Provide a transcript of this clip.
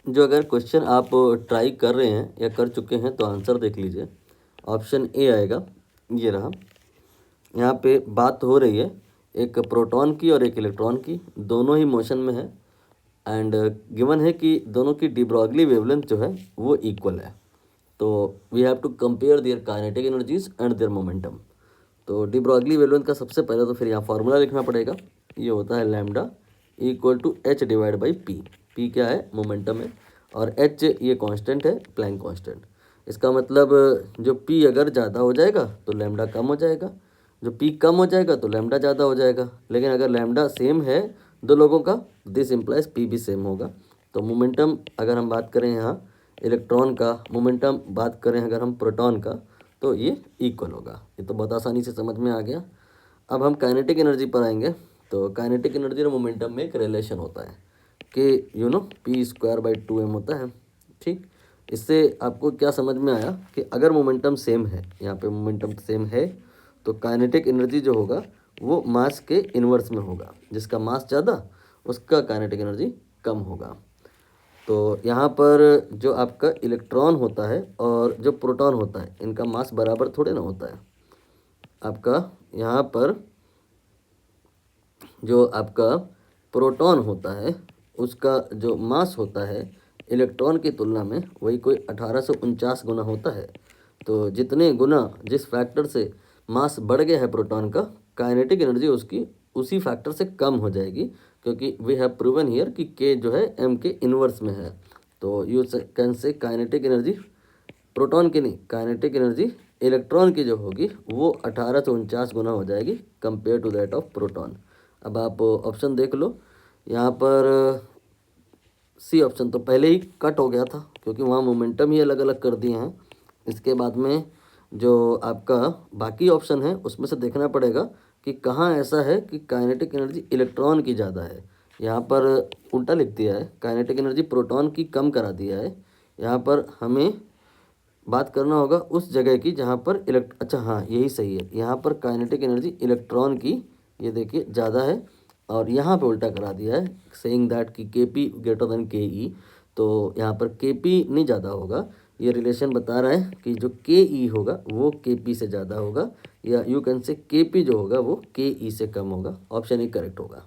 जो अगर क्वेश्चन आप ट्राई कर रहे हैं या कर चुके हैं तो आंसर देख लीजिए। ऑप्शन ए आएगा, ये रहा। यहाँ पे बात हो रही है एक प्रोटॉन की और एक इलेक्ट्रॉन की, दोनों ही मोशन में है एंड गिवन है कि दोनों की डी ब्रॉगली वेवलेंथ जो है वो इक्वल है। तो we have to compare their kinetic energies and their momentum. तो डी ब्रॉगली वेवलेंथ का सबसे पहले तो फिर यहाँ फार्मूला लिखना पड़ेगा। ये होता है lambda equal to h divide by p. P क्या है? मोमेंटम है, और एच ये कांस्टेंट है, प्लैंक कांस्टेंट। इसका मतलब जो पी अगर ज़्यादा हो जाएगा तो लैम्डा कम हो जाएगा, जो पी कम हो जाएगा तो लैम्डा ज़्यादा हो जाएगा। लेकिन अगर लैम्डा सेम है दो लोगों का, दिस इम्प्लाइज पी भी सेम होगा। तो मोमेंटम अगर हम बात करें यहाँ इलेक्ट्रॉन का, मोमेंटम बात करें अगर हम प्रोटॉन का, तो ये इक्वल होगा। ये तो बहुत आसानी से समझ में आ गया। अब हम काइनेटिक एनर्जी पर आएंगे। तो काइनेटिक एनर्जी और मोमेंटम में एक रिलेशन होता है कि पी स्क्वायर बाई 2m होता है। ठीक, इससे आपको क्या समझ में आया कि अगर मोमेंटम सेम है, यहाँ पे मोमेंटम सेम है, तो काइनेटिक एनर्जी जो होगा वो मास के इन्वर्स में होगा। जिसका मास ज़्यादा उसका काइनेटिक एनर्जी कम होगा। तो यहाँ पर जो आपका इलेक्ट्रॉन होता है और जो प्रोटॉन होता है, इनका मास बराबर थोड़े ना होता है। आपका यहाँ पर जो आपका प्रोटॉन होता है उसका जो मास होता है इलेक्ट्रॉन की तुलना में वही कोई 1849 गुना होता है। तो जितने गुना जिस फैक्टर से मास बढ़ गया है प्रोटॉन का, काइनेटिक एनर्जी उसकी उसी फैक्टर से कम हो जाएगी, क्योंकि वी हैव प्रूवन हियर कि के जो है एम के इन्वर्स में है। तो you can say kinetic energy proton की नहीं, काइनेटिक एनर्जी इलेक्ट्रॉन की जो होगी वो 1849 गुना हो जाएगी compare to that of proton. अब आप ऑप्शन देख लो। यहाँ पर सी ऑप्शन तो पहले ही कट हो गया था, क्योंकि वहाँ मोमेंटम ही अलग अलग कर दिए हैं। इसके बाद में जो आपका बाकी ऑप्शन है उसमें से देखना पड़ेगा कि कहाँ ऐसा है कि काइनेटिक एनर्जी इलेक्ट्रॉन की ज़्यादा है। यहाँ पर उल्टा लिख दिया है, काइनेटिक एनर्जी प्रोटॉन की कम करा दिया है। यहाँ पर हमें बात करना होगा उस जगह की जहाँ पर अच्छा हाँ, यही सही है। यहाँ पर काइनेटिक एनर्जी इलेक्ट्रॉन की, ये देखिए, ज़्यादा है, और यहाँ पे उल्टा करा दिया है सेइंग दैट कि के पी ग्रेटर देन के ई। तो यहाँ पर के पी नहीं ज़्यादा होगा। ये रिलेशन बता रहा है कि जो के ई होगा वो के पी से ज़्यादा होगा, या यू कैन से के पी जो होगा वो के ई से कम होगा। ऑप्शन ई करेक्ट होगा।